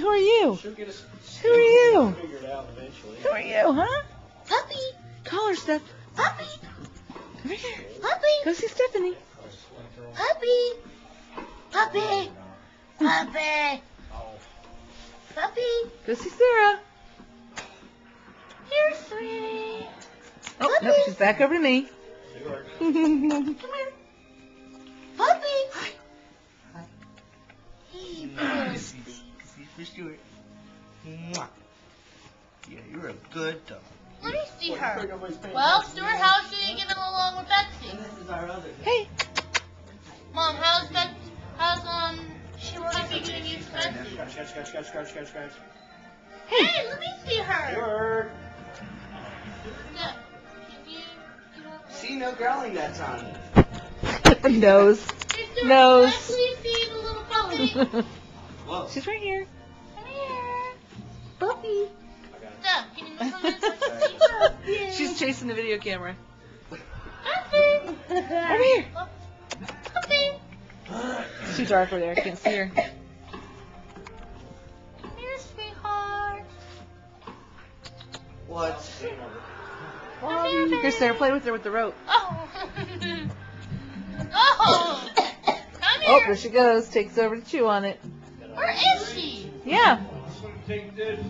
who are you? She'll get us. Who are you? Figure it out eventually. Who are you, huh? Puppy. Call her, Steph. Puppy. Over here. Puppy. Go see Stephanie. Puppy. Puppy. Puppy. Puppy. Go see Sarah. You're sweet. Oh, Puppy. nope, she's back over to me. Come here. Puppy. Hi. Hey, Nice. See for Stuart. Mwah. Yeah, you're a good dog. let me see her. Well, Stuart, how's she getting along with Betsy? This is our other. Hey. Mom, how's she getting used to Betsy? Scratch. Hey, let me see her. Stuart. Yeah. Can you See, no growling that's on. Nose. Hey, Stuart, Nose. can I please see the little puppy? Whoa. She's right here. Come here. Puppy. Steph, can you move on this? She's chasing the video camera. Puppy. Over here. Puppy. It's too dark over there. I can't see her. Come here, sweetheart. What? Come here, baby. Here, Sarah, play with her with the rope. Oh. Oh. Come Oh, here. there she goes. Takes over to chew on it. Where is she? Yeah. Take this.